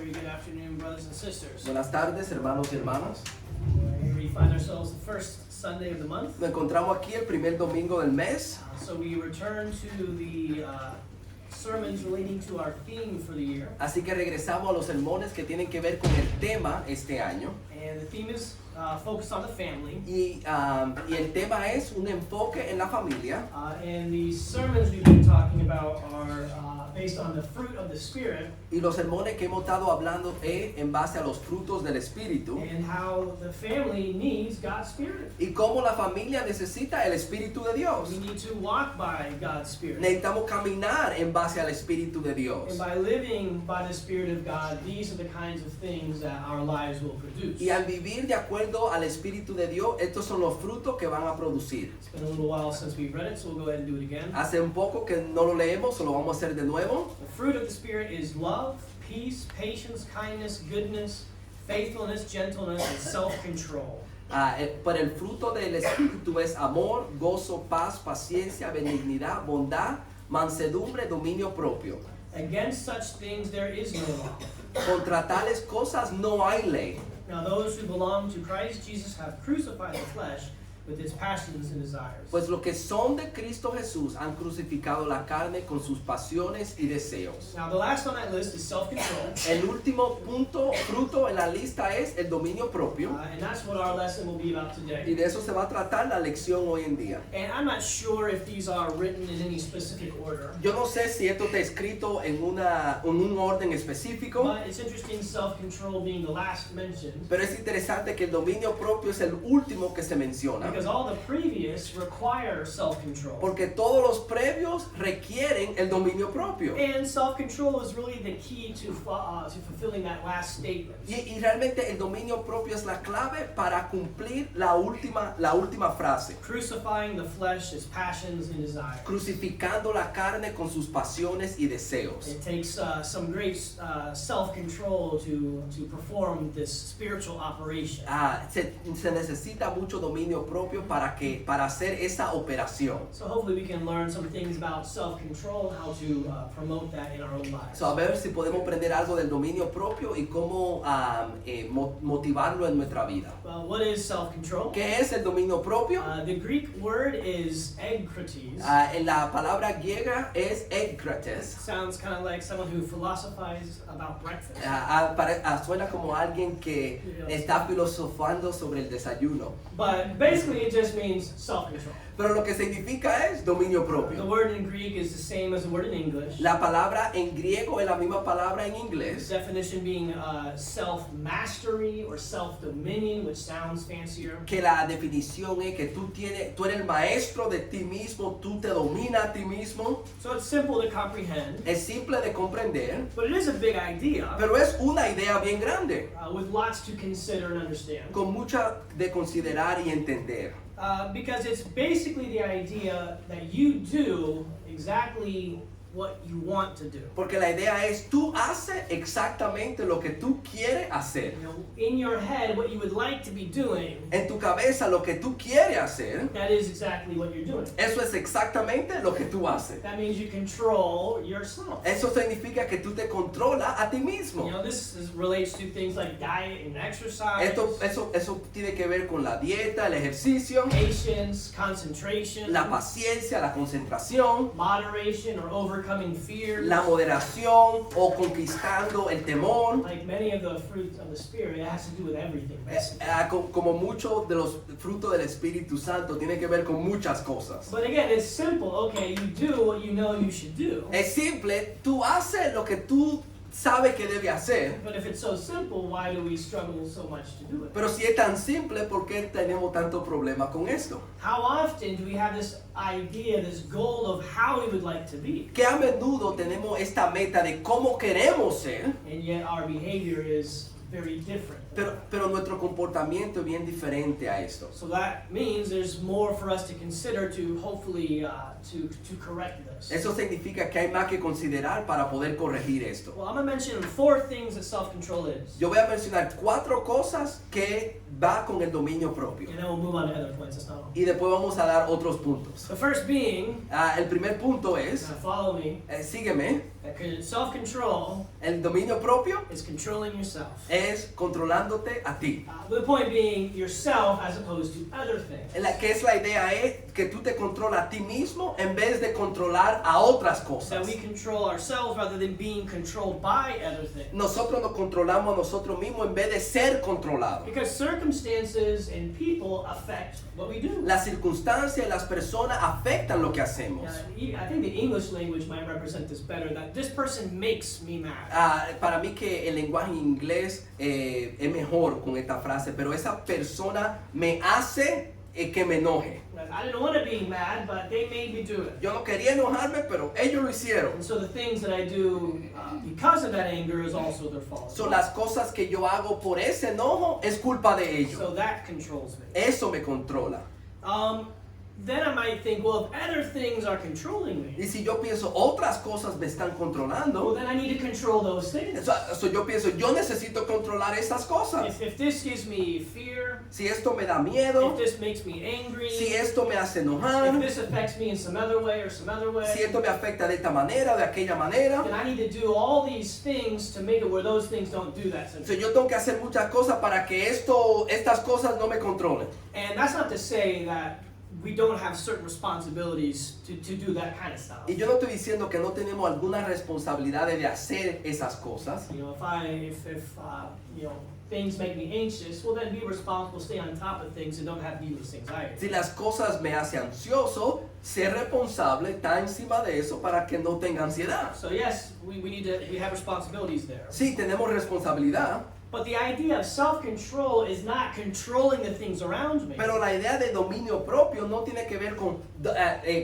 Very good afternoon, brothers and sisters. Buenas tardes, hermanos y hermanas. Here we find ourselves the first Sunday of the month. Nos encontramos aquí el primer domingo del mes. So we return to the sermons relating to our theme for the year. Así que regresamos a los sermones que tienen que ver con el tema este año. And the theme is focused on the family. Y el tema es un enfoque en la familia. And the sermons we've been talking about are based on the fruit of the Spirit. Y los sermones que hemos estado hablando es en base a los frutos del Espíritu. And how the family needs God's Spirit. Y cómo la familia necesita el Espíritu de Dios. We need to walk by God's Spirit. Necesitamos caminar en base al Espíritu de Dios. And by living by the Spirit of God, these are the kinds of things that our lives will produce. Y al vivir de acuerdo al Espíritu de Dios, estos son los frutos que van a producir. It's been a little while since we've read it, so we'll go ahead and do it again. Hace un poco que no lo leemos, o lo vamos a hacer de nuevo. The fruit of the Spirit is love, peace, patience, kindness, goodness, faithfulness, gentleness, and self-control. Pero el fruto del Espíritu es amor, gozo, paz, paciencia, benignidad, bondad, mansedumbre, dominio propio. Against such things there is no law. Contra tales cosas no hay ley. Now those who belong to Christ Jesus have crucified the flesh with its passions and desires. Pues los que son de Cristo Jesús han crucificado la carne con sus pasiones y deseos. Now the last on that list is self-control. El último fruto en la lista es el dominio propio. And that's what our lesson will be about Y today. de eso se va a tratar la lección hoy en día. And I'm not sure if these are written in any specific order. Yo no sé si esto está escrito en un orden específico, But it's interesting self-control being the last mentioned. pero es interesante que el dominio propio es el último que se menciona. Because all the previous require self-control. Porque todos los previos requieren el dominio propio. And self-control is really the key to fulfilling that last statement. Y realmente el dominio propio es la clave para cumplir la última frase. Crucifying the flesh, its passions and desires. Crucificando la carne con sus pasiones y deseos. It takes some great self-control to perform this spiritual operation. Se necesita mucho dominio propio para hacer esa operación. So hopefully we can learn some things about self-control, how to promote that in our own lives. So, a ver si podemos aprender algo del dominio propio y cómo motivarlo en nuestra vida. Well, what is self-control? ¿Qué es el dominio propio? The Greek word is egkrates. En la palabra griega es egkrates. Sounds kind of like someone who philosophizes about breakfast. Suena como alguien que está filosofando sobre el desayuno. But basically it just means self-control. Pero lo que significa es dominio The propio. word in Greek is the same as the word in English. La palabra en griego es la misma palabra en Its inglés. definition being self-mastery or self-dominion, which sounds fancier. Que la definición es que tú eres el maestro de ti mismo, tú te dominas a ti mismo. So it's simple to comprehend, Es simple de comprender, but it is a big idea pero es una idea bien grande, with lots to consider and understand. con mucha de considerar y entender. Because it's basically the idea that you do exactly what you want to do. Porque la idea es, tú haces exactamente lo que tú quieres hacer. You know, in your head, what you would like to be doing, En tu cabeza lo que tú quieres hacer, that is exactly what you're doing. eso es exactamente lo que tú haces. That means you control yourself. Eso significa que tú te controlas a ti mismo. You know, relates to things like diet and exercise, Eso tiene que ver con la dieta, el ejercicio, patience, concentration, la paciencia, la concentración, moderation or overcoming fear. la moderación o conquistando el temor. Like many of the fruits of the Spirit, it has to do with everything, basically. Como muchos de los frutos del Espíritu Santo tiene que ver con muchas cosas. But again, it's simple. Okay, you do what you know you should do. Es simple, tú haces lo que tú sabes que debe hacer. But if it's so simple, why do we struggle so much to do it? Pero si es tan simple, ¿por qué tenemos tanto problema con esto? How often do we have this idea, this goal of how we would like to be, Que a menudo tenemos esta meta de cómo queremos ser, and yet our behavior is very different? pero nuestro comportamiento es bien diferente a esto. So that means there's more for us to consider to hopefully to correct this. Eso significa que hay más que considerar para poder corregir esto. Well, I'm going to mention 4 things that self-control is. Yo voy a mencionar 4 cosas que va con el dominio propio. And then we'll move on to other points. That's not all. Y después vamos a dar otros puntos. The first being, El primer punto es, follow me, sígueme, Self-control El dominio propio is controlling yourself. es controlándote a ti. The point being yourself as opposed to other things. Que es la idea es que tú te controlas a ti mismo en vez de controlar a otras That cosas. we control ourselves rather than being controlled by other things. Nosotros nos controlamos a nosotros mismos en vez de ser controlados. Because circumstances and people affect what we do. Las circunstancias y las personas afectan lo que hacemos. I think the English language might represent this better, that this person makes me mad. Para mí que el lenguaje inglés es mejor con esta frase, pero esa persona me hace que me enoje. I didn't want to be mad, but they made me do it. Yo no quería enojarme, pero ellos lo hicieron. And so the things that I do because of that anger is also their fault. Son las cosas que yo hago por ese enojo es culpa de ellos. So that controls me. Eso me controla. Then I might think, well, if other things are controlling me, Y si yo pienso otras cosas me están well, controlando, then I need to control those things. yo pienso yo necesito controlar esas cosas. If this gives me fear, Si esto me da miedo, if this makes me angry, si esto me hace if enojar, this affects me in some other way or some other way, si esto me afecta de esta manera o de aquella manera, then I need to do all these things to make it where those things don't do that to me. yo tengo que hacer muchas cosas para que estas cosas no me controlen. And that's not to say that we don't have certain responsibilities to do that kind of stuff. Y yo no estoy diciendo que no tenemos alguna responsabilidad de hacer esas cosas. You know, if you know, things make me anxious, well then be responsible, stay on top of things, and don't have needless anxiety. Si las cosas me hacen ansioso, ser responsable, está encima de eso para que no tenga ansiedad. So yes, we have responsibilities there. Sí, tenemos responsabilidad, But the idea of self-control is not controlling the things around me. pero la idea de dominio propio no tiene que ver con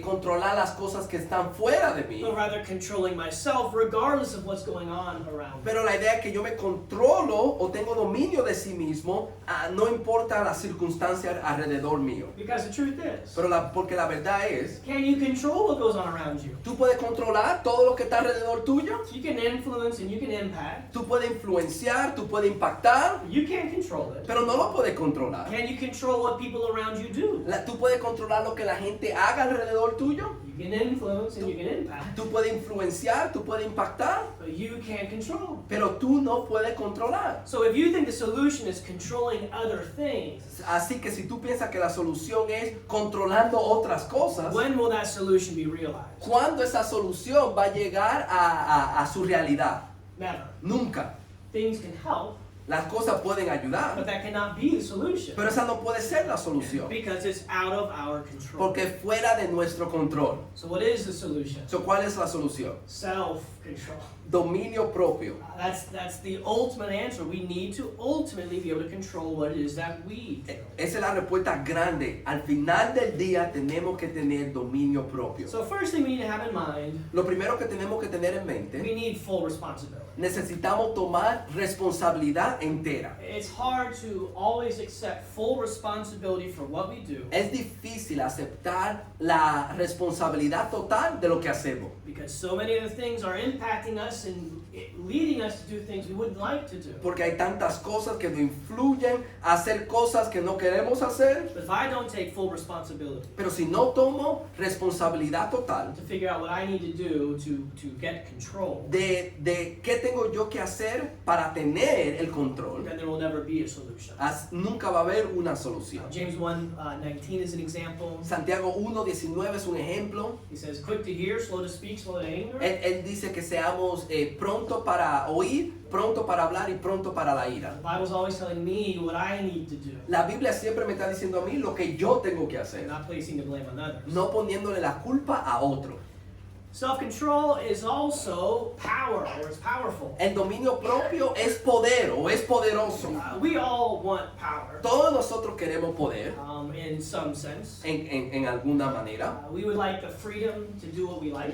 controlar las cosas que están fuera de mí. But rather controlling myself regardless of what's going on around me. Pero la idea es que yo me controlo o tengo dominio de sí mismo, no importa las circunstancias alrededor mío. Because the truth is, Porque la verdad es, can you control what goes on around you? tú puedes controlar todo lo que está alrededor tuyo, You can influence and you can impact. tú puedes influenciar, tú puedes impactar, You can't control it. pero no lo puedes controlar. Can you control what people around you do? Tú puedes controlar lo que la gente haga alrededor tuyo, You can influence and you can impact. tú puedes influenciar, tú puedes impactar, But you can't control. pero tú no puedes controlar. So if you think the solution is controlling other things, Así que si tú piensas que la solución es controlando otras cosas, when will that solution be realized? ¿cuándo esa solución va a llegar a su realidad? Never. Nunca. Things can help, Las cosas pueden but ayudar, that cannot be the solution pero esa no puede ser la solución, because it's out of our control. porque es fuera de nuestro control. So what is the solution? ¿Cuál es la solución? Self-control. Dominio propio. That's the ultimate answer. We need to ultimately be able to control what it is that we do. Esa es la respuesta grande. Al final del día tenemos que tener dominio propio. So first thing we need to have in mind, Lo primero que tenemos que tener en we mente, need full responsibility. necesitamos tomar responsabilidad entera. It's hard to always accept full responsibility for what we do Es difícil aceptar la responsabilidad total de lo que hacemos, because so many of the things are impacting us and leading us to do things we wouldn't like to do. porque hay tantas cosas que nos influyen a hacer cosas que no queremos hacer. But if I don't take full responsibility Pero si no tomo responsabilidad total to figure out what I need to do to get control, de qué tengo yo que hacer para tener el control, then there will never be a solution. nunca va a haber una solución. James 1:19 is an example. Santiago 1:19 es un ejemplo. He says, quick to hear, slow to speak, slow to anger. Él dice que seamos pronto para oír, pronto para hablar y pronto para la ira. The Bible's always telling me what I need to do, La Biblia siempre me está diciendo a mí lo que yo tengo que hacer, not placing the blame on others. no poniéndole la culpa a otro. Self-control is also power, or it's powerful. El dominio propio es poder o es poderoso. We all want power, Todos nosotros queremos poder in some sense. en alguna manera. We would like the freedom to do what we like,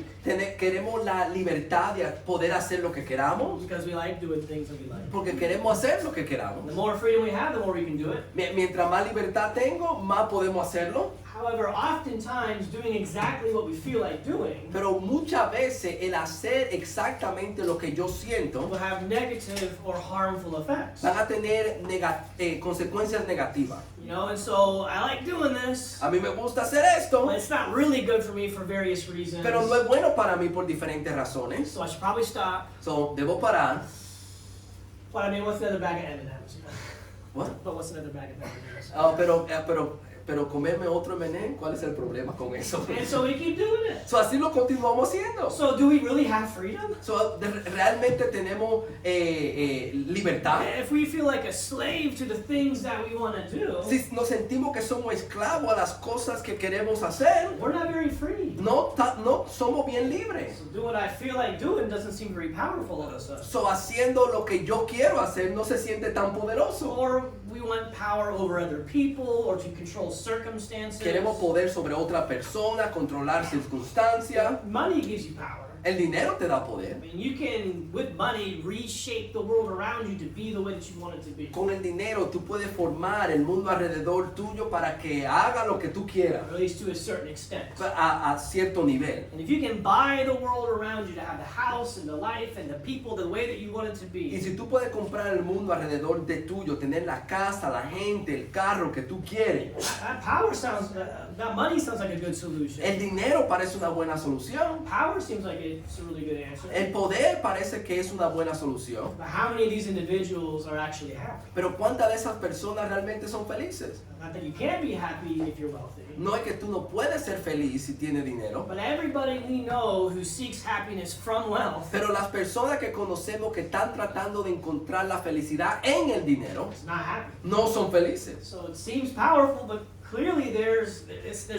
Queremos la libertad de poder hacer lo que queramos, because we like doing things that we like. porque queremos hacer lo que queramos. The more freedom we have, the more we can do it. Mientras más libertad tengo, más podemos hacerlo. However, oftentimes doing exactly what we feel like doing Pero muchas veces el hacer exactamente lo que yo siento will have negative or harmful effects. van a tener consecuencias negativas. You know, and so I like doing this, A mí me gusta hacer esto, but it's not really good for me for various reasons. pero no es bueno para mí por diferentes razones. So I should probably stop. So, debo parar. But I mean, what's another bag of M&Ms? What? But what's another bag of M&Ms? Pero comerme otro M&M, ¿cuál es el problema con eso? And so we keep doing it. So, así lo continuamos haciendo. So do we really have freedom? So, realmente tenemos libertad. If we feel like a slave to the things that we want to do, Si nos sentimos que somos esclavos a las cosas que queremos hacer, we're not very free. no somos bien libres. So do what I feel like doing doesn't seem very powerful of us. So, haciendo lo que yo quiero hacer no se siente tan poderoso. Or we want power over other people or to control circumstances. Queremos poder sobre otra persona, controlar circunstancias. Money gives you power. El dinero te da I poder. mean, you can, with money, reshape the world around you to be the way that you want it to be. Con el dinero tú puedes formar el mundo alrededor tuyo para que haga lo que tú quieras Or at least to a certain extent. a cierto nivel. And if you can buy the world around you to have the house and the life and the people the way that you want it to Y be, si tú puedes comprar el mundo alrededor de tuyo, tener la casa, la gente, el carro que tú quieres, that power sounds, that money sounds like a good solution. el dinero parece una buena solución. Power seems like it's a really good answer. El poder parece que es una buena solución. But how many of these individuals are actually happy? Pero ¿cuántas de esas personas realmente son felices? Not that you can't be happy if you're wealthy. No es que tú no puedes ser feliz si tienes dinero. But everybody we know who seeks happiness from wealth Pero las personas que conocemos que están tratando de encontrar la felicidad en el dinero, is not happy. no son felices. So it seems powerful, but clearly there's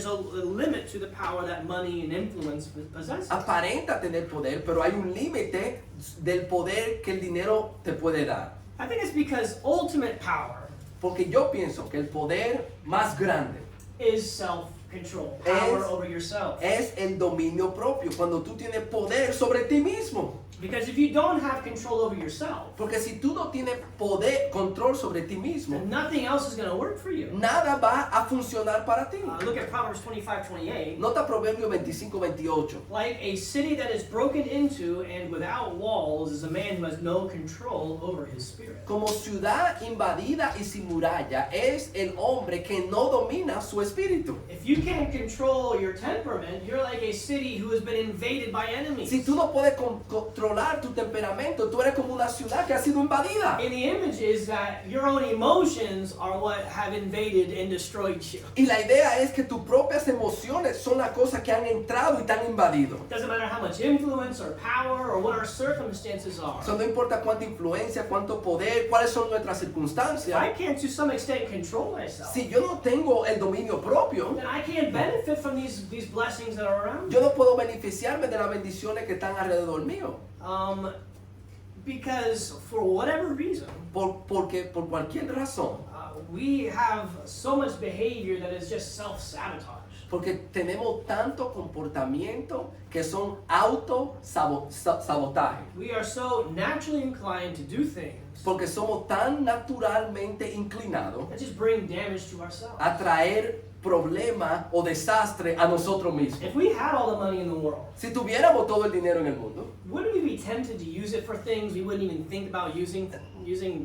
a limit to the power that money and influence possesses. Aparenta tener poder, pero hay un límite del poder que el dinero te puede dar. I think it's because ultimate power Porque yo pienso que el poder más grande is self-control, power Es- over yourself. es el dominio propio, cuando tú tienes poder sobre ti mismo. Because if you don't have control over yourself, Porque si tú no tienes poder, control sobre ti mismo, then nothing else is going to work for you. nada va a funcionar para ti. Look at Proverbs 25:28. Nota Proverbio 25-28. Like a city that is broken into and without walls is a man who has no control over his spirit. Como ciudad invadida y sin muralla es el hombre que no domina su espíritu. If you can't control your temperament, you're like a city who has been invaded by enemies. Si tú no puedes controlar tu temperamento, tú eres como una ciudad que ha sido invadida. And the image is that your own emotions are what have invaded and destroyed you. Y la idea es que tus propias emociones son las cosas que han entrado y te han invadido. Doesn't matter how much influence or power or what our circumstances are. Eso no importa cuánta influencia, cuánto poder, cuáles son nuestras If circunstancias. I can't to some extent control myself, Si yo no tengo el dominio propio, then I can't benefit from these blessings that are around me. yo no puedo beneficiarme de las bendiciones que están alrededor mío. Because for whatever reason, Porque por cualquier razón, we have so much behavior that is just self-sabotage. porque tenemos tanto comportamiento que son auto-sabotaje. We are so naturally inclined to do things Porque somos tan naturalmente inclinados that just bring damage to ourselves. a traer problema o desastre a nosotros mismos. If we had all the money in the world, Si tuviéramos todo el dinero en el mundo, wouldn't we be tempted to use it for things we wouldn't even think about using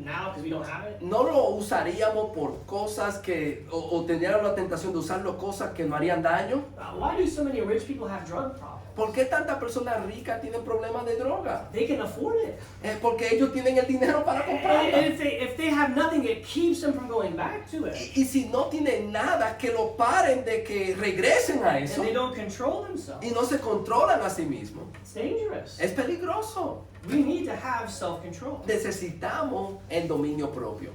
now because we don't have it? no lo usaríamos por cosas que, o tendríamos la tentación de usarlo cosas que nos harían daño. Why do so many rich people have drug problems? ¿Por qué tantas personas ricas tienen problemas de droga? They can afford it. Porque ellos tienen el dinero para And comprarla. if they have nothing, it keeps them from going back to it. Y si no tienen nada, que lo paren de que regresen a eso And they don't control themselves. y no se controlan a sí mismos. It's dangerous. Es peligroso. We need to have self-control. Necesitamos el dominio propio.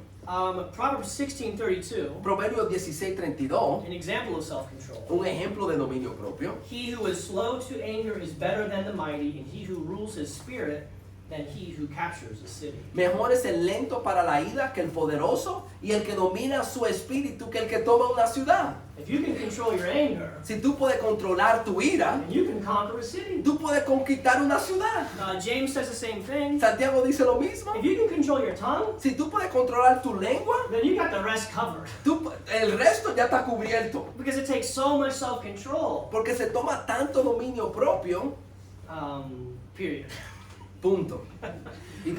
Proverbs 16:32, Proverbios 16:32, an example of self-control. un ejemplo de dominio propio. He who is slow to anger is better than the mighty, and he who rules his spirit than he who captures a city. Mejor es el lento para la ira que el poderoso, y el que domina su espíritu que el que toma una ciudad. If you can control your anger, Si tú puedes controlar tu ira, then you can conquer a city. tú puedes conquistar una ciudad. James says the same thing. Santiago dice lo mismo. If you can control your tongue, Si tú puedes controlar tu lengua, then you got the rest covered. el resto ya está cubierto. Because it takes so much self-control. Porque se toma tanto dominio propio, Period. punto. Y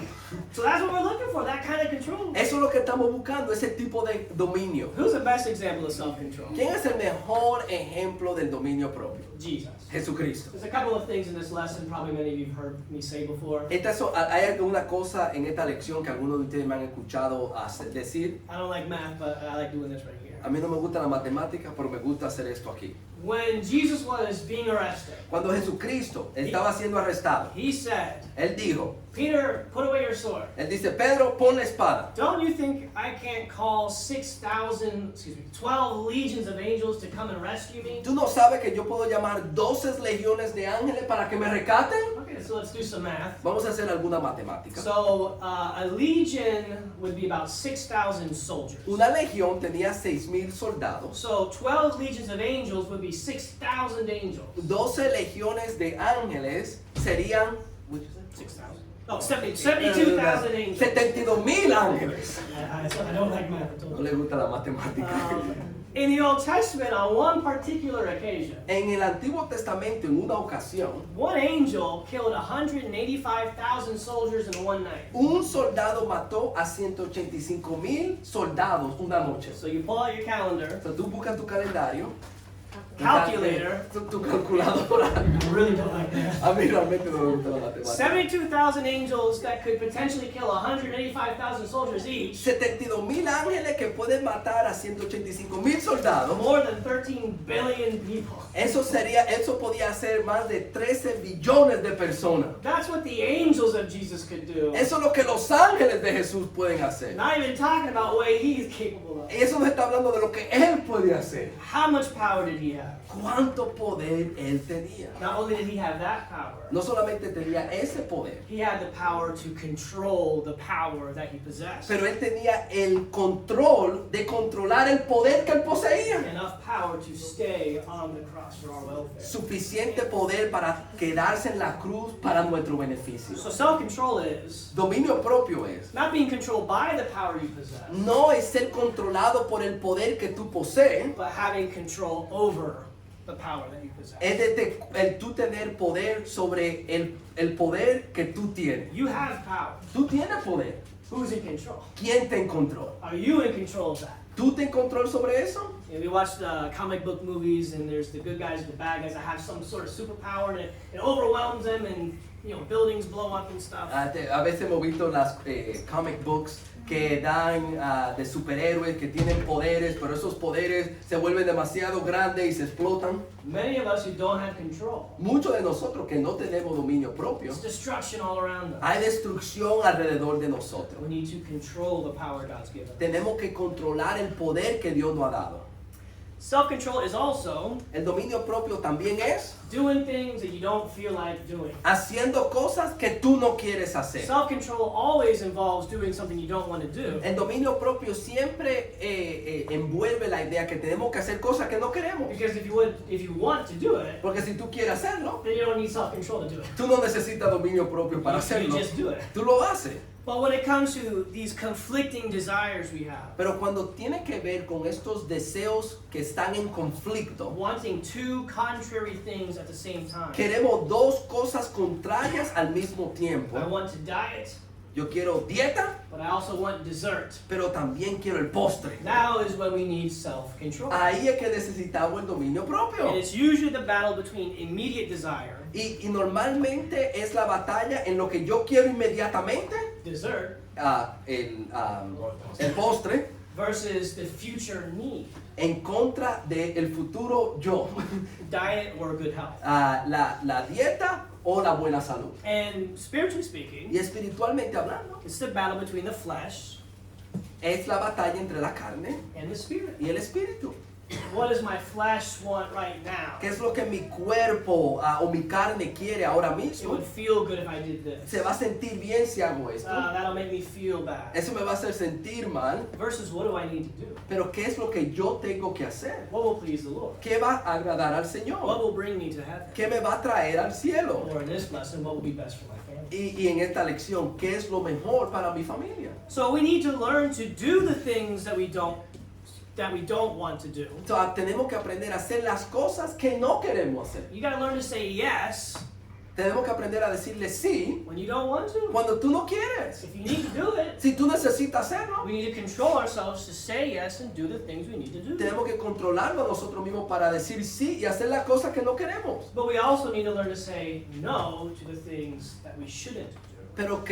So that's what we're looking for, that kind of control. eso es lo que estamos buscando, ese tipo de dominio. Who's the best example of self-control? ¿Quién es el mejor ejemplo del dominio propio? Jesus. Jesucristo. There's a couple of things in this lesson probably many of you have heard me say before. Hay alguna cosa en esta lección que algunos de ustedes me han escuchado decir. I don't like math, but I like doing this right here. A mí no me gusta la matemática, pero me gusta hacer esto aquí. When Jesus was being arrested, Cuando Jesucristo estaba siendo arrestado, he said, Él dijo, Peter, put away your sword. Él dice, Pedro, pon la espada. Don't you think I can't call 12 legions of angels to come and rescue me? ¿Tú no sabes que yo puedo llamar 12 legiones de ángeles para que me rescaten? Okay, so let's do some math. Vamos a hacer alguna matemática. So a legion would be about 6,000 soldiers. Una legión tenía 6,000 soldados. So 12 legions of angels would be 6,000 angels. 12 legiones de ángeles serían 6,000. Oh, 72,000 angels. 72,000 ángeles. I don't like math at No all. le gusta la matemática. In the Old Testament, on one particular occasion, En el Antiguo Testamento, en una ocasión, one angel killed 185,000 soldiers in one night. un soldado mató a 185,000 soldados una noche. So you pull out your calendar, O sea, tú buscas tu calendario, calculator. tu calculadora. I really don't like that. A mí realmente no me gusta la matemática. 72,000 angels that could potentially kill 185,000 soldiers each. 72,000 ángeles que pueden matar a 185,000 soldados. More than 13 billion people. Eso podía ser más de 13 billones de personas. That's what the angels of Jesus could do. Eso es lo que los ángeles de Jesús pueden hacer. Not even talking about what he's capable of. Y eso nos está hablando de lo que Él puede hacer. How much power did he have? ¿Cuánto poder Él tenía? Not only did he have that power, No solamente tenía ese poder, he had the power to control the power that he possessed. pero Él tenía el control de controlar el poder que Él poseía. Enough power to stay on the cross for our welfare. Suficiente poder para quedarse en la cruz para nuestro beneficio. So self-control is Dominio propio es. not being controlled by the power you possess, No es ser controlado por el poder que tú posees, but having control over the power that you possess. es el tú tener poder sobre el poder que tú tienes. You have power. Tú tienes poder. Who's in control? ¿Quién te encontró? Are you in control of that? ¿Tú te control sobre eso? You know, we watch the comic book movies, and there's the good guys and the bad guys that have some sort of superpower, and it overwhelms them, and buildings blow up and stuff. A veces hemos visto las comic books que dan de superhéroes que tienen poderes, pero esos poderes se vuelven demasiado grandes y se explotan. Many of us who don't have control, Muchos de nosotros que no tenemos dominio propio, it's destruction all around us. hay destrucción alrededor de nosotros. We need to control the power God's given. Tenemos que controlar el poder que Dios nos ha dado. Self-control is also El dominio propio también es doing things that you don't feel like doing. haciendo cosas que tú no quieres hacer. Self-control always involves doing something you don't want to do. El dominio propio siempre envuelve la idea que tenemos que hacer cosas que no queremos. Because if you want to do it, Porque si tú quieres hacerlo, then you don't need self-control to do it. tú no necesitas dominio propio para You hacerlo. just do it. Tú lo haces. But when it comes to these conflicting desires we have, Pero cuando tiene que ver con estos deseos que están en conflicto, wanting two contrary things at the same time. queremos dos cosas contrarias al mismo tiempo. I want to diet, Yo quiero dieta, but I also want dessert. pero también quiero el postre. Now is when we need self-control. Ahí es que necesitamos el dominio propio. And it's usually the battle between immediate desire, Y normalmente es la batalla en lo que yo quiero inmediatamente, dessert, el postre, versus the future need, en contra del futuro yo. diet or good health. La dieta o la buena salud. And spiritually speaking, Y espiritualmente hablando, it's the battle between the flesh es la batalla entre la carne and the spirit. y el espíritu. What does my flesh want right now? ¿Qué es lo que mi cuerpo o mi carne quiere ahora It mismo? would feel good if I did this. Se va a sentir bien si hago esto. That'll make me feel bad. Eso me va a hacer sentir mal. Versus what do I need to do? Pero ¿qué es lo que yo tengo que hacer? What will please the Lord? ¿Qué va a agradar al What Señor? will bring me to heaven? ¿Qué me va a traer al cielo? Or in this lesson, what will be best for my family? Y en esta lección, ¿qué es lo mejor para mi familia? So we need to learn to do the things that we don't want to do. Entonces, tenemos que aprender a hacer las cosas que no queremos hacer. You got to learn to say yes Tenemos que aprender a decirle sí when you don't want to. cuando tú no quieres. If you need to do it, Si tú necesitas hacerlo, we need to control ourselves to say yes and do the things we need to do. tenemos que controlarlo nosotros mismos para decir sí y hacer las cosas que no queremos. But we also need to learn to say no to the things that we shouldn't do. Pero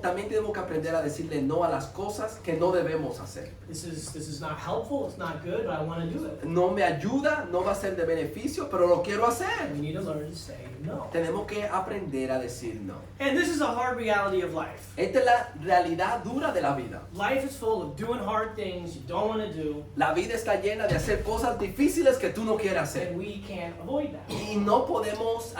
también tenemos que aprender a decirle no a las cosas que no debemos hacer. This is not helpful, it's not good, but I want to do it. No me ayuda, no va a ser de beneficio, pero lo quiero hacer. We need to learn to say no. Tenemos que aprender a decir no. And this is a hard reality of life. Esta es la realidad dura de la vida. Life is full of doing hard things you don't want to do, La vida está llena de hacer cosas difíciles que tú no quieres hacer. and we can't avoid that. Y no podemos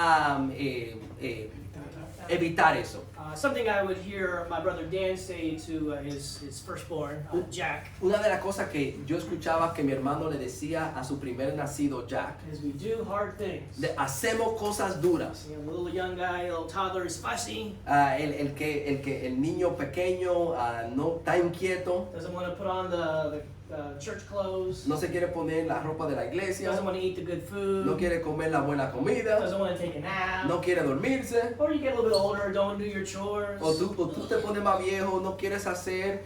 evitar eso. Something I would hear my brother Dan say to his firstborn, Jack, Una de las cosas que yo escuchaba que mi hermano le decía a su primer nacido Jack, is we do hard things. hacemos cosas duras. You know, the little young guy, little toddler is fussy, El niño pequeño no está inquieto, doesn't want to put on the church clothes, no se quiere poner la ropa de la iglesia, doesn't want to eat the good food, no quiere comer la buena comida, doesn't want to take a nap, no quiere dormirse. or you get a little bit older, don't do your chores. O tú te pones más viejo, no quieres hacer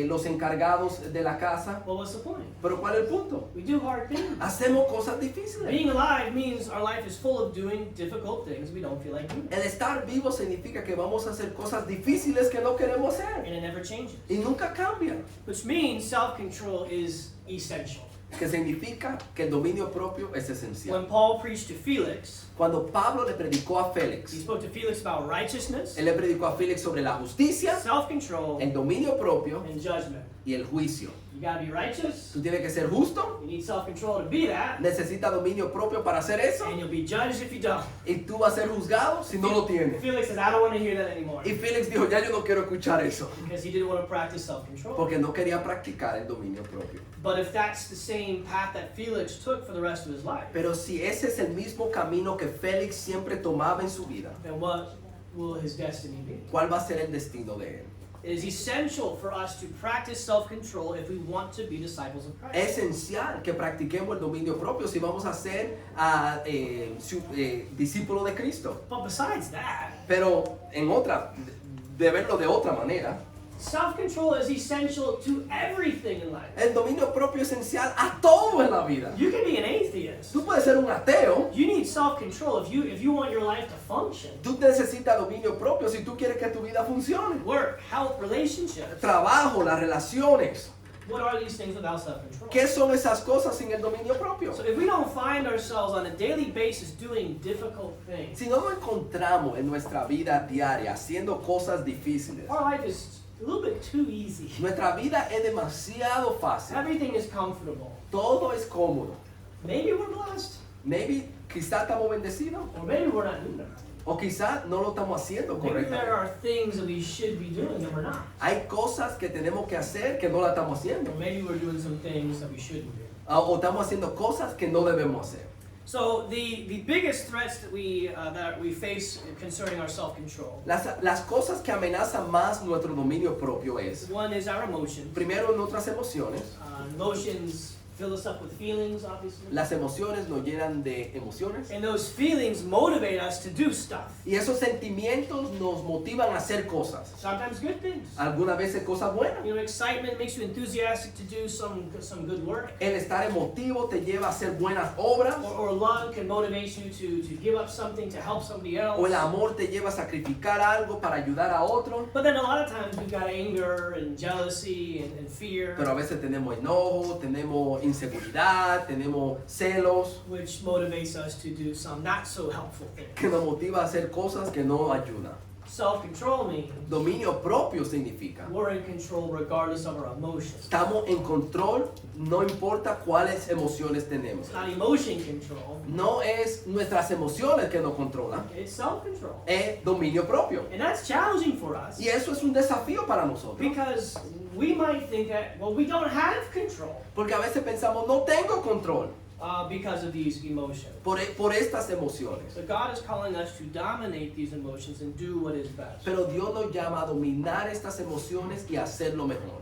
los encargados de la casa. Well, what's the point? Pero ¿cuál es el punto? We do hard things. Hacemos cosas difíciles. Being alive means our life is full of doing difficult things we don't feel like doing. El estar vivo significa que vamos a hacer cosas difíciles que no queremos hacer. And it never changes. Y nunca cambia. Which means self-control is essential. Que significa que el dominio propio es When esencial. Paul preached to Felix, Cuando Pablo le predicó a he Félix, spoke to Felix about righteousness, él le predicó a Félix sobre la justicia, self-control, el dominio propio and judgment. y el juicio. You gotta be righteous. Tú tienes que ser justo, You need self-control to be that. necesitas dominio propio para hacer eso, And you'll be judged if you don't. y tú vas a ser juzgado si no lo tienes. Felix says, I don't want to hear that anymore. Y Félix dijo, ya yo no quiero escuchar eso, Because he didn't want to practice self-control. porque no quería practicar el dominio propio. But if that's the same path that Felix took for the rest of his life, Pero si ese es el mismo camino que Félix siempre tomaba en su vida, then what will his destiny be? ¿cuál va a ser el destino de él? It is essential for us to practice self-control if we want to be disciples of Christ. Es esencial que practiquemos el dominio propio si vamos a ser discípulos de Cristo. But besides that, Pero de verlo de otra manera, self-control is essential to everything in life. el dominio propio es esencial a todo en la vida. You can be an atheist. Tú puedes ser un ateo, You need self-control if you want your life to function. tú necesitas dominio propio si tú quieres que tu vida funcione. Work, health, relationships. Trabajo, las relaciones. What are these things without self-control? ¿Qué son esas cosas sin el dominio propio? So if we don't find ourselves on a daily basis doing difficult things, Si no nos encontramos en nuestra vida diaria haciendo cosas difíciles, our life is a little bit too easy. nuestra vida es demasiado fácil. Everything is comfortable. Todo es cómodo. Maybe we're blessed, Maybe quizá estamos bendecidos or maybe we're not doing that. o quizá no lo estamos haciendo Maybe there correctamente. are things that we should be doing that we're not. Hay cosas que tenemos que hacer que no la estamos haciendo. Or maybe we're doing some things that we shouldn't do. O estamos haciendo cosas que no debemos hacer. So the biggest threats that we face concerning our self-control, Las cosas que amenazan más nuestro dominio propio es, one is our emotions. primero, nuestras emociones. Emotions fill us up with feelings, obviously. Las emociones nos llenan de emociones. And those feelings motivate us to do stuff. Y esos sentimientos nos motivan a hacer cosas. Sometimes good things. Algunas veces cosas buenas. You know, excitement makes you enthusiastic to do some good work. El estar emotivo te lleva a hacer buenas obras. Or love can motivate you to give up something to help somebody else. O el amor te lleva a sacrificar algo para ayudar a otro. But then a lot of times we've got anger and jealousy and fear, Pero a veces tenemos enojo, tenemos inseguridad, tenemos celos, which motivates us to do some not so helpful things. que nos motiva a hacer cosas que no ayudan. Self-control means Dominio propio significa we're in control regardless of our emotions. estamos en control, no importa cuáles emociones tenemos. It's not emotion control, No es nuestras emociones que nos controlan, it's self-control. es dominio propio. And that's challenging for us Y eso es un desafío para nosotros. because we might think that, well, we don't have control Porque a veces pensamos, no tengo control because of these emotions. por estas emociones. But God is calling us to dominate these emotions and do what is best. Pero Dios nos llama a dominar estas emociones y hacerlo mejor.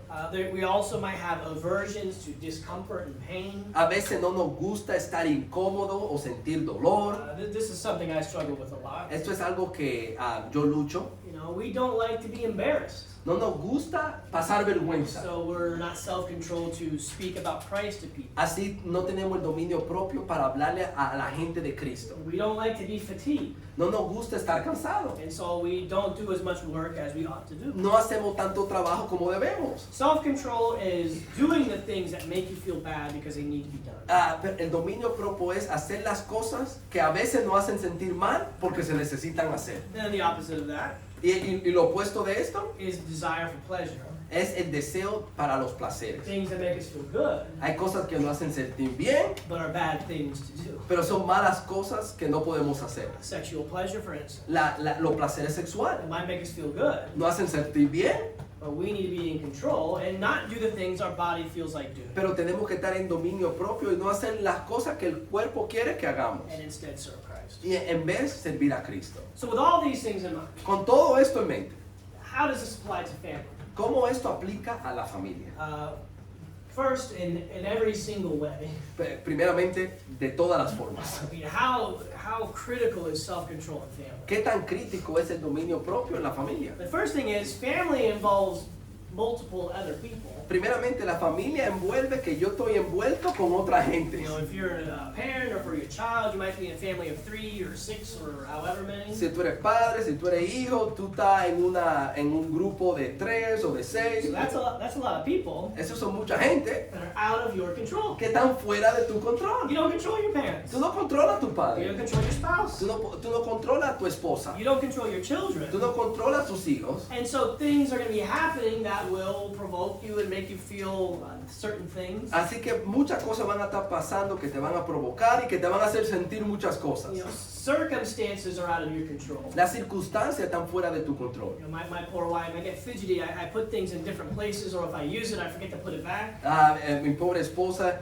We also might have aversions to discomfort and pain. A veces no nos gusta estar incómodo o sentir dolor. This is something I struggle with a lot. Esto es algo que yo lucho. You know, we don't like to be embarrassed. No nos gusta pasar vergüenza. So we're not self-controlled to speak about Christ to people. Así no tenemos el dominio propio para hablarle a la gente de Cristo. We don't like to be fatigued. No nos gusta estar cansado. And so we don't do as much work as we ought to do. No hacemos tanto trabajo como debemos. Self-control is doing the things that make you feel bad because they need to be done. Pero el dominio propio es hacer las cosas que a veces nos hacen sentir mal porque se necesitan hacer. Then the opposite of that Y lo opuesto de esto is desire for pleasure. es el deseo para los placeres. Things that make us feel good, Hay cosas que nos hacen sentir bien, but are bad things to do. pero son malas cosas que no podemos hacer. Sexual pleasure, for instance, Los placeres sexuales it might make us feel good, nos hacen sentir bien, but we need to be in control and not do the things our body feels like doing, pero tenemos que estar en dominio propio y no hacer las cosas que el cuerpo quiere que hagamos. and instead serve Christ. Y en vez servir a Cristo. So with all these things in mind, Con todo esto en mente, how does this apply to family? ¿cómo esto aplica a la familia? First, in every single way, Primeramente, de todas las formas. I mean, how critical is self-control in family? ¿Qué tan crítico es el dominio propio en la familia? The first thing is family involves multiple other people. Primeramente, la familia envuelve que yo estoy envuelto con otra gente. You know, if you're a parent or for your child, you might be in a family of 3 or 6 or however many. Si tú eres padre, si tú eres hijo, tú estás en un grupo de 3 o de 6. So that's a lot of people Eso son mucha gente that are out of your control. que están fuera de tu You control. don't control your parents. Tú no controlas a tu You padre. don't control your spouse. Tú no controlas a tu esposa. You don't control your children. Tú no controlas a tus hijos. And so things are going to be happening that will provoke you and make you feel certain things. Así que muchas cosas van a estar pasando que te van a provocar y que te van a hacer sentir muchas cosas. You know, circumstances are out of your control. Las circunstancias están fuera de tu control. You know, my poor wife, I get fidgety. I put things in different places, or if I use it, I forget to put it back. Mi pobre esposa,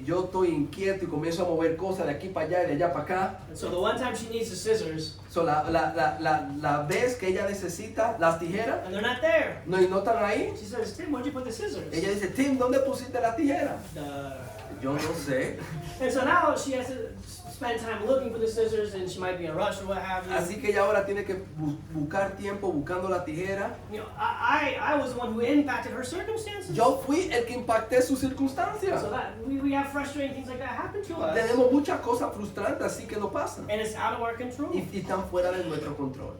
yo estoy inquieto y comienzo a mover cosas de aquí para allá y de allá para acá. And so the one time she needs the scissors, So, la vez que ella necesita las tijeras, and they're not there, no, y no están ahí, she says, "Tim, where'd you put the scissors?" ella dice, Tim, ¿dónde pusiste las tijeras? Yo no sé. And so now she has to spend time looking for the scissors, and she might be in a rush or what have you. Así que ella ahora tiene que buscar tiempo buscando la tijera. You know, I was the one who impacted her circumstances. Yo fui el que impacté sus circunstancias. So that we have frustrating things like that happen to us, Tenemos muchas cosas frustrantes así que no pasan. and it's out of our control. Y están fuera de nuestro control.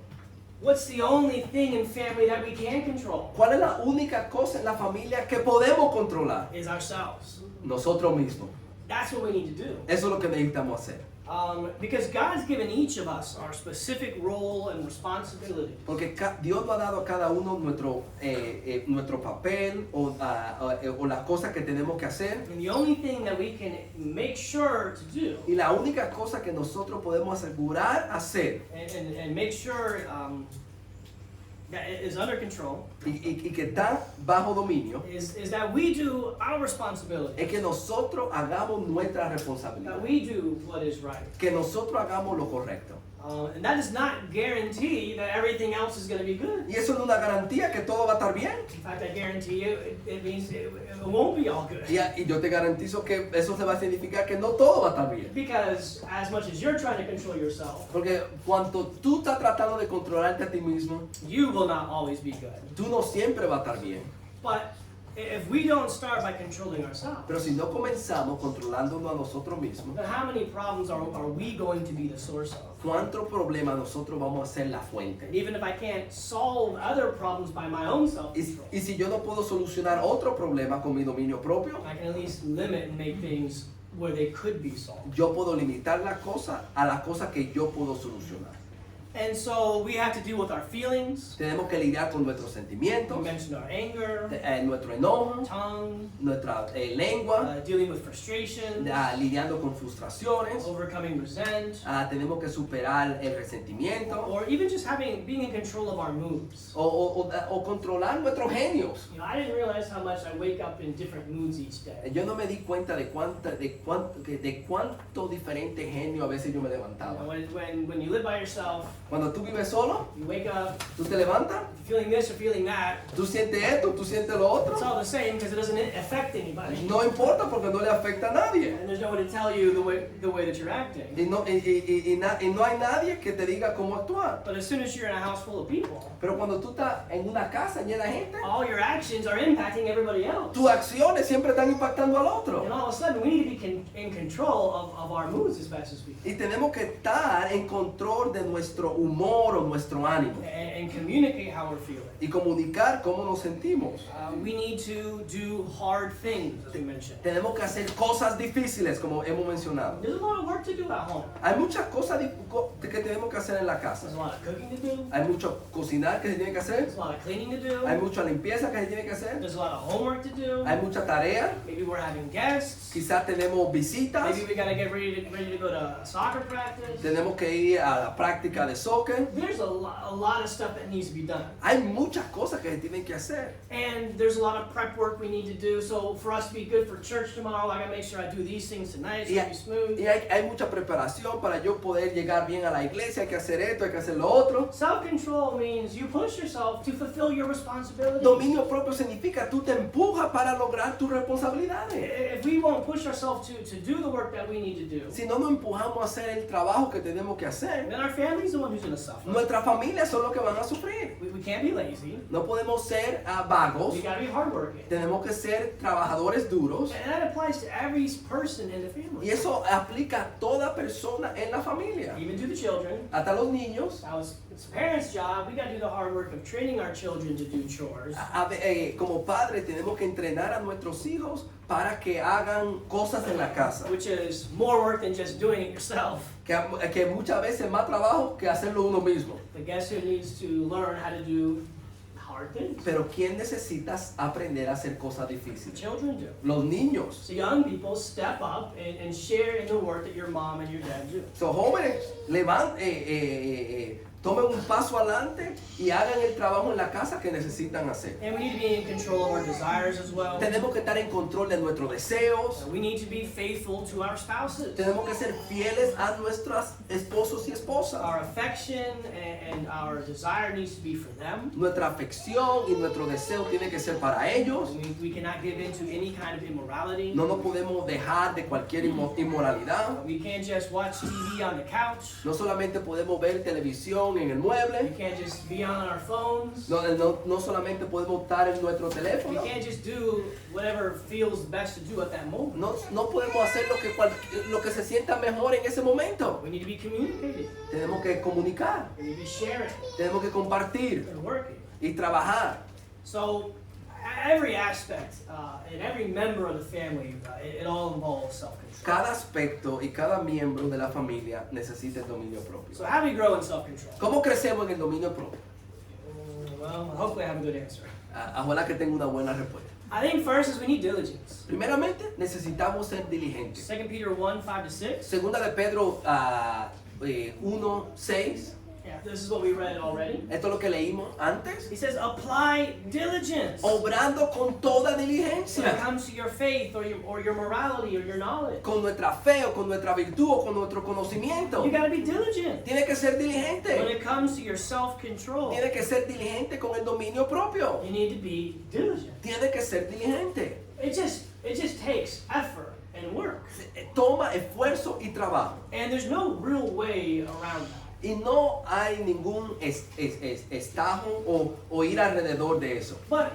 What's the only thing in family that we can control? ¿Cuál es la única cosa en la familia que podemos controlar? Is ourselves. Nosotros mismos. That's what we need to do. Eso es lo que necesitamos hacer. Because God's given each of us our specific role and responsibility. Porque Dios nos ha dado a cada uno nuestro papel o las cosas que tenemos que hacer. And the only thing that we can make sure to do Y la única cosa que nosotros podemos asegurar hacer and make sure that it is under control y que está bajo dominio is that we do our responsibility. es que nosotros hagamos nuestra That responsabilidad. we do what is right. Que nosotros hagamos lo correcto. And that does not guarantee that everything else is going to be good. Y eso no es una garantía que todo va a estar bien. In fact, I guarantee you it means it won't be all good. Y yo te garantizo que eso se va a significar que no todo va a estar bien. Because as much as you're trying to control yourself, Porque cuando tú estás tratando de controlarte a ti mismo, you will not always be good. tú no siempre va a estar bien. But if we don't start by controlling ourselves, Pero si no comenzamos controlándonos a nosotros mismos, then how many problems are we going to be the source of? ¿cuántos problemas nosotros vamos a ser la fuente? And even if I can't solve other problems by my own self-control, Y si yo no puedo solucionar otro problema con mi dominio propio, I can at least limit and make things where they could be solved. yo puedo limitar la cosa a la cosa que yo puedo solucionar. And so we have to deal with our feelings. Tenemos que lidiar con nuestros We sentimientos, mentioned our anger, nuestro enojo, tongue, nuestra lengua, dealing with frustration, lidiando con frustraciones. overcoming resent, Tenemos que superar el resentimiento or even just being in control of our moods. o controlar nuestros genios. You know, I didn't realize how much I wake up in different moods each day. Yo no me di cuenta de cuánto diferente genio a veces yo me You levantaba. know, when you live by yourself, Cuando tú vives solo, you wake up tú te levantas, feeling this or feeling that. tú sientes esto, tú sientes lo otro. It's all the same because it doesn't affect anybody. No importa porque no le afecta a nadie. And there's no one to tell you the way that you're acting. Y no hay nadie que te diga cómo actuar. But as soon as you're in a house full of people, Pero cuando tú estás en una casa llena de gente, all your actions are impacting everybody else. tus acciones siempre están impactando al And otro. all of a sudden, we need to be in control of our moods as best as we can. Y tenemos que estar en control de nuestro humor o nuestro ánimo. And communicate how we're feeling. Y comunicar cómo nos sentimos. We need to do hard things, as we mentioned. Tenemos que hacer cosas difíciles, como hemos mencionado. There's a lot of work to do at home. Hay muchas cosas que tenemos que hacer en la casa. There's a lot of cooking to do. Hay mucho cocinar que se tiene que hacer. There's a lot of cleaning to do. Hay mucha limpieza que se tiene que hacer. There's a lot of homework to do. Hay mucha tarea. Maybe we're having guests. Quizás tenemos visitas. Maybe we gotta get ready to go to soccer practice. Tenemos que ir a la práctica de soccer. There's a lot of stuff that needs to be done. Hay muchas cosas que se tienen que hacer. And there's a lot of prep work we need to do. So for us to be good for church tomorrow, I gotta make sure I do these things tonight so Y, it'll be smooth. y hay mucha preparación para yo poder llegar bien a la iglesia. Hay que hacer esto, hay que hacer lo otro. Self-control means you push yourself to fulfill your responsibilities. Dominio propio significa tú te empujas para lograr tus responsabilidades. If we won't push ourselves to do the work that we need to do, Si no nos empujamos a hacer el trabajo que tenemos que hacer, then our family's the one who's gonna suffer. nuestras familias son los que van a sufrir. We can't be lazy. No podemos ser vagos. We gotta be hardworking. Tenemos que ser trabajadores duros. And that applies to every person in the Y family, eso aplica a toda persona en la familia. even to the children. Hasta los niños. Now, it's parents' job. We gotta do the hard work of training our children to do chores. Como padres tenemos que entrenar a nuestros hijos para que hagan cosas en la casa. Which is more work than just doing it yourself. Que muchas veces es más trabajo que hacerlo uno mismo. But guess who needs to learn how to do hard things? Pero ¿quién necesita aprender a hacer cosas The difíciles? children do. Los niños. So young people step up and share in the work that your mom and your dad do. So jóvenes, tomen un paso adelante y hagan el trabajo en la casa que necesitan hacer. And we need to be in control of our desires as well. Tenemos que estar en control de nuestros deseos. We need to be faithful to our spouses. Tenemos que ser fieles a nuestros esposos y esposas. Our affection and our desire needs to be for them. Nuestra afección y nuestro deseo tiene que ser para ellos. We cannot give in to any kind of immorality. No nos podemos dejar de cualquier inmoralidad. We can't just watch TV on the couch. No solamente podemos ver televisión en el We mueble. can't just be on our phones. No solamente podemos estar en nuestro We teléfono. can't just do whatever feels best to do at that moment. No podemos hacer lo que se sienta mejor en ese momento. We need to be communicating. Tenemos que comunicar. We need to be sharing Tenemos que compartir and working. y trabajar. So every aspect and every member of the family, it all involves self-control. Cada aspecto y cada miembro de la familia necesita el dominio propio. So how do we grow in self-control? ¿Cómo crecemos en el dominio propio? Well, hopefully I have a good answer. Ojalá que tenga una buena respuesta. I think first is we need diligence. Primeramente, necesitamos ser diligentes. 2 Peter 1, 5-6. Segunda de Pedro 1:6. Yeah, this is what we read already. Esto es lo que leímos antes. He says, apply diligence Obrando con toda when it diligencia. comes to your faith or your morality or your knowledge. Con nuestra fe o con nuestra virtud o con nuestro conocimiento. You gotta be diligent. Tiene que ser When diligente. it comes to your self-control, Tiene que ser diligente con el dominio propio. you need to be diligent. Tiene que ser diligente. It just takes effort and work. Toma esfuerzo y trabajo. And there's no real way around that. Y no hay ningún estajo o ir alrededor de eso. But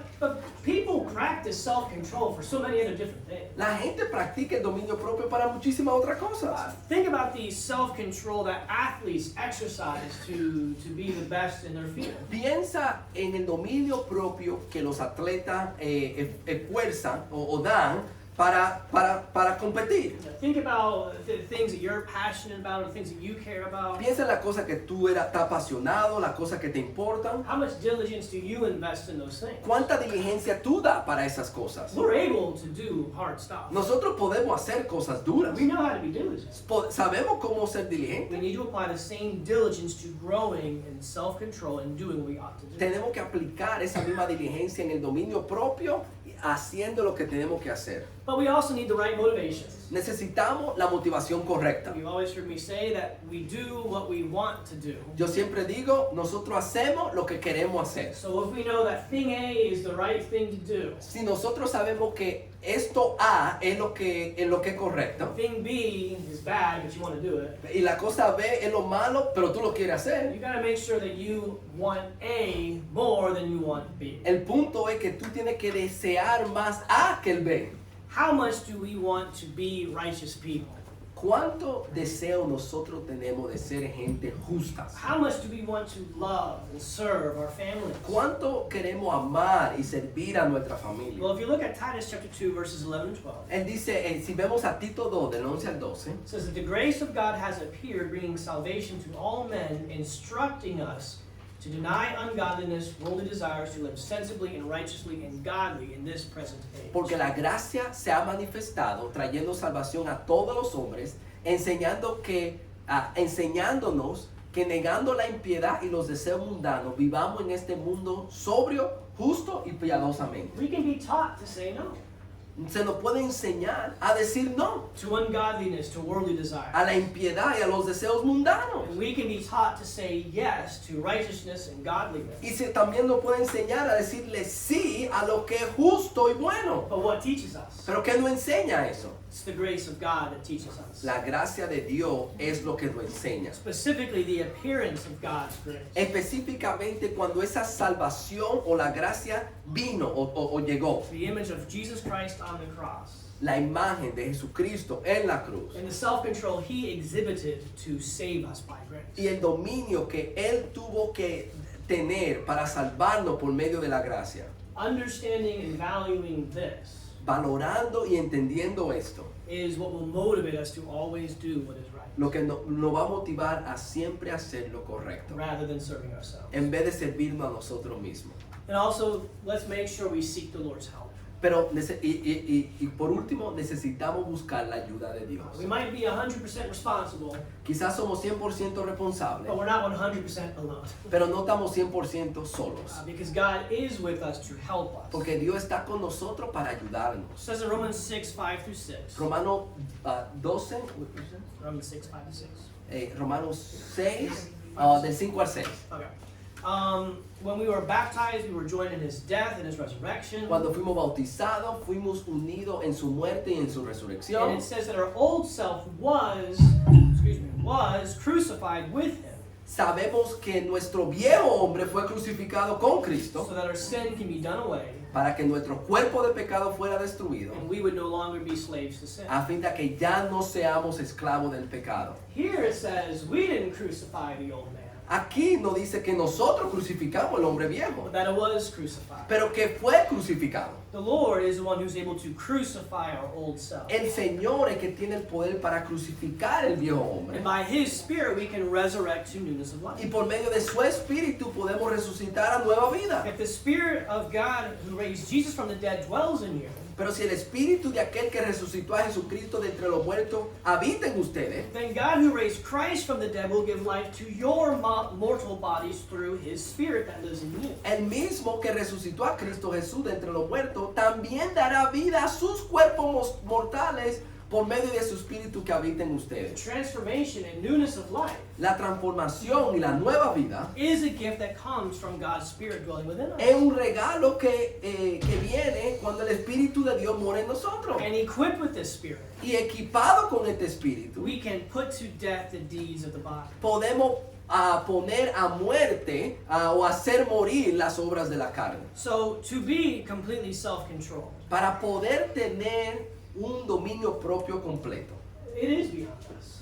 people practice self-control for so many other different things. La gente practica el dominio propio para muchísimas otras cosas. Think about the self-control that athletes exercise to be the best in their field. Piensa en el dominio propio que los atletas esfuerzan o dan para competir. Think about the things that you're passionate about or things that you care about. Piensa en las cosas que tú estás apasionado, las cosas que te importan. How much diligence do you invest in those things? ¿Cuánta diligencia tú das para esas cosas? We're able to do hard stuff. Nosotros podemos hacer cosas duras. We know how to be diligent. Sabemos cómo ser We diligentes. need to apply the same diligence to growing in self-control and doing what we ought to do. Tenemos que aplicar esa misma diligencia en el dominio propio, haciendo lo que tenemos que hacer. But we also need the right motivations. Necesitamos la motivación correcta. You've always heard me say that we do what we want to do. Yo siempre digo, nosotros hacemos lo que queremos hacer. So if we know that thing A is the right thing to do, Si nosotros sabemos que esto A es lo que es correcto thing B is bad, but you want to do it, y la cosa B es lo malo, pero tú lo quieres you hacer, got to make sure that you want A more than you want B. el punto es que tú tienes que desear más A que el B. How much do we want to be righteous people? ¿Cuánto deseo nosotros tenemos de ser gente justas? How much do we want to love and serve our families? ¿Cuánto queremos amar y servir a nuestra familia? Well, if you look at Titus chapter 2, verses 11 and 12, Él dice, si vemos a Tito 2, del 11 al 12, it says that the grace of God has appeared, bringing salvation to all men, instructing us to deny ungodliness, worldly desires, to live sensibly and righteously and godly in this present age. porque la gracia se ha manifestado trayendo salvación a todos los hombres, enseñándonos que negando la impiedad y los deseos mundanos, vivamos en este mundo sobrio, justo y piadosamente. We can be taught to say no Se nos puede enseñar a decir no to ungodliness, to worldly desires. a la impiedad y a los deseos mundanos. And we can be taught to say yes to righteousness and godliness. Y también nos puede enseñar a decirle sí a lo que es justo y bueno. But what teaches us? Pero ¿qué nos enseña eso? It's the grace of God that teaches us. La gracia de Dios es lo que nos enseña. Specifically, the appearance of God's grace. Específicamente cuando esa salvación o la gracia vino o llegó. The image of Jesus Christ on the cross. La imagen de Jesucristo en la cruz. And the self-control he exhibited to save us by grace. Y el dominio que Él tuvo que tener para salvarnos por medio de la gracia. Understanding and valuing this Valorando y entendiendo esto. is what will motivate us to always do what is right, Lo que nos va a motivar a siempre hacer lo correcto. rather than serving ourselves. En vez de servirnos a nosotros mismos. And also, let's make sure we seek the Lord's help. Pero, y por último, necesitamos buscar la ayuda de Dios. We might be 100% responsible, Quizás somos 100% responsables, but we're not 100% alone. pero no estamos 100% solos. Because God is with us to help us. Porque Dios está con nosotros para ayudarnos. It says in Romans 6, 5 through 6. Romanos 12, Romans 6, 5 to 6. Romanos 6, del 5 al 6. Okay. When we were baptized, we were joined in his death and his resurrection. Cuando fuimos bautizados, fuimos unidos en su muerte y en su And resurrección. it says that our old self was crucified with him, Sabemos que nuestro viejo hombre fue crucificado con Cristo so that our sin can be done away, para que nuestro cuerpo de pecado fuera destruido, and we would no longer be slaves to sin. a fin de que ya no seamos esclavos del pecado. Here it says we didn't crucify the old man, Aquí no dice que nosotros crucificamos al hombre viejo, but that it was crucified. pero que fue crucificado. The Lord is the one who's able to crucify our old self. El Señor es que tiene el poder para crucificar el viejo hombre. And by his Spirit we can resurrect to newness of Y life. por medio de su espíritu podemos resucitar a nueva vida. If the Spirit of God who raised Jesus from the dead dwells in you, Pero si el espíritu de aquel que resucitó a Jesucristo de entre los muertos habita en ustedes, then God who raised Christ from the dead will give life to your mortal bodies through his Spirit that lives in you. el mismo que resucitó a Cristo Jesús de entre los muertos también dará vida a sus cuerpos mortales por medio de su espíritu que habita en The ustedes. transformation and newness of life La transformación y la nueva vida is a gift that comes from God's Spirit dwelling within us. es un regalo que viene cuando el Espíritu de Dios mora en nosotros. And equipped with this Spirit, Y equipado con este Espíritu, we can put to death the deeds of the body. podemos poner a muerte o hacer morir las obras de la carne. So to be completely self-controlled, Para poder tener un dominio propio completo, it is beyond us.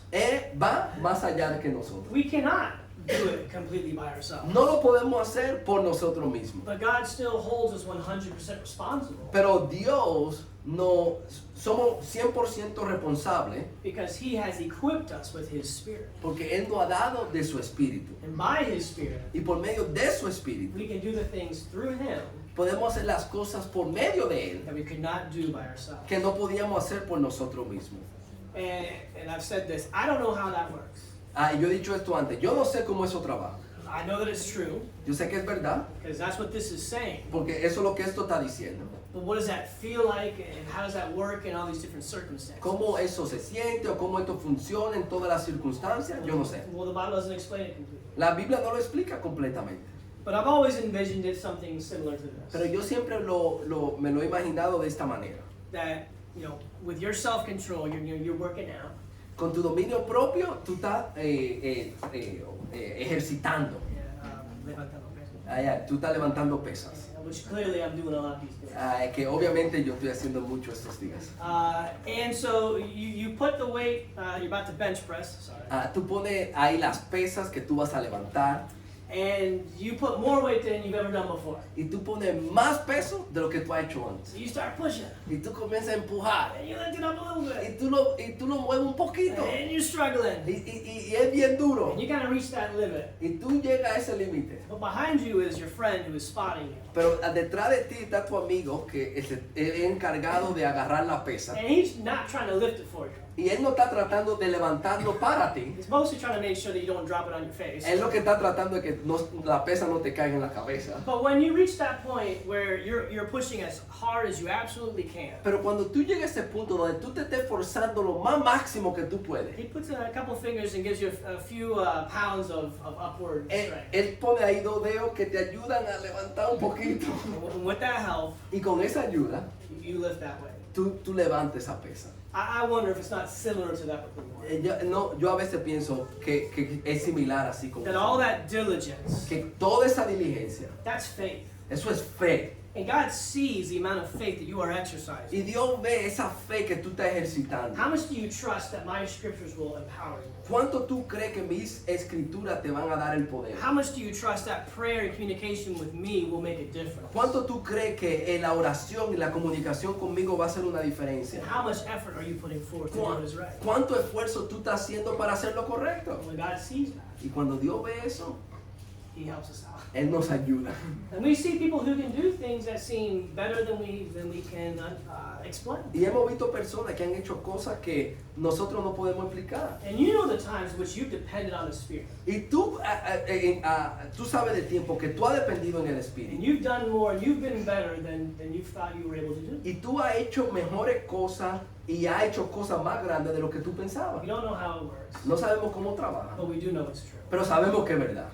va más allá de que nosotros. We cannot do it completely by ourselves. No lo podemos hacer por nosotros mismos. But God still holds us 100% responsible Pero Dios no somos 100% responsables because He has equipped us with His Spirit. porque Él nos ha dado de su espíritu. And by His Spirit, Y por medio de su espíritu we can do the things through Him podemos hacer las cosas por medio de Él that we could not do by ourselves. que no podíamos hacer por nosotros mismos. And I've said this, I don't know how that works. Y yo he dicho esto antes, yo no sé cómo eso trabaja. I know that it's true Yo sé que es verdad because that's what this is saying. porque eso es lo que esto está diciendo. But what does that feel like and how does that work in all these different circumstances? ¿Cómo eso se siente o cómo esto funciona en todas las circunstancias? Yo no sé. Well, the Bible doesn't explain it completely. La Biblia no lo explica completamente. But I've always envisioned it something similar to Pero this. yo siempre me lo he imaginado de esta manera. That, you know, with your self-control, you're working out. Con tu dominio propio, tú estás ejercitando. Levantando peso. Tú estás levantando pesas. Which clearly I'm doing a lot these days. Que obviamente yo estoy haciendo mucho estos días. And so you put the weight, you're about to bench press, sorry. Tú pones ahí las pesas que tú vas a levantar And you put more weight than you've ever done before. y tú pones más peso de lo que tú has hecho antes. So you start pushing. Y tú comienzas a empujar And you lift it up a little bit. y tú lo mueves un poquito And you're struggling. y es bien duro. And you kind of reach that limit. Y tú llegas a ese límite. But behind you is your friend who is spotting you. Pero detrás de ti está tu amigo que es encargado de agarrar la pesa. And he's not trying to lift it for you. Y él no está tratando de levantarlo para ti. He's mostly trying to make sure that you don't drop it on your face. Él lo que está tratando es que la pesa no te caiga en la cabeza. But when you reach that point where you're pushing as hard as you absolutely can, Pero cuando tú llegas a ese punto donde tú te estés forzando lo más máximo que tú puedes, he puts in a couple fingers and gives you a few pounds of upward strength. él pone ahí dos dedos que te ayudan a levantar un poquito. And with that help, Y con esa ayuda, you lift that way. tú levantas esa pesa. I wonder if it's not similar to that with the Lord. Yo a veces pienso que es similar así como That all that diligence, que toda esa diligencia, that's faith. eso es fe. And God sees the amount of faith that you are exercising. Y Dios ve esa fe que tú estás ejercitando. How much do you trust that my scriptures will empower you? ¿Cuánto tú crees que mis escrituras te van a dar el poder? How much do you trust that prayer and communication with me will make a difference? ¿Cuánto tú crees que la oración y la comunicación conmigo va a hacer una diferencia? And how much effort are you putting forth to do what is right? ¿Cuánto esfuerzo tú estás haciendo para hacer lo correcto? When God sees that, Y cuando Dios ve eso, He helps us out. Él nos ayuda. And we see people who can do things that seem better than we can explain. Y hemos visto personas que han hecho cosas que nosotros no podemos explicar. And you know the times in which you've depended on the Spirit. Y tú sabes del tiempo que tú has dependido en el Espíritu. And you've done more and you've been better than you thought you were able to do. Y tú has hecho mejores cosas y has hecho cosas más grandes de lo que tú pensabas. We don't know how it works, No sabemos cómo trabaja, but we do know it's true. pero sabemos que es verdad.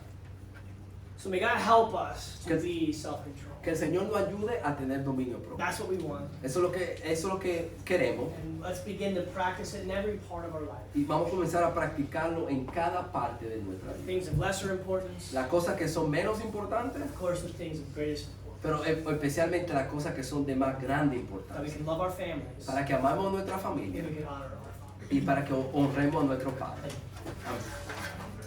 So may God help us to Que- be self-control. Que el Señor nos ayude a tener dominio propio. That's what we want. Eso es lo que queremos. And let's begin to practice it in every part of our life. Y vamos a comenzar a practicarlo en cada parte de nuestra vida. Things of lesser importance, Las cosas que son menos importantes, of course, the things of greatest importance. pero especialmente las cosas que son de más grande That we importancia. can love our families Para que amamos a nuestra and familia we can honor our fathers. y para que honremos a nuestro Padre. Amén.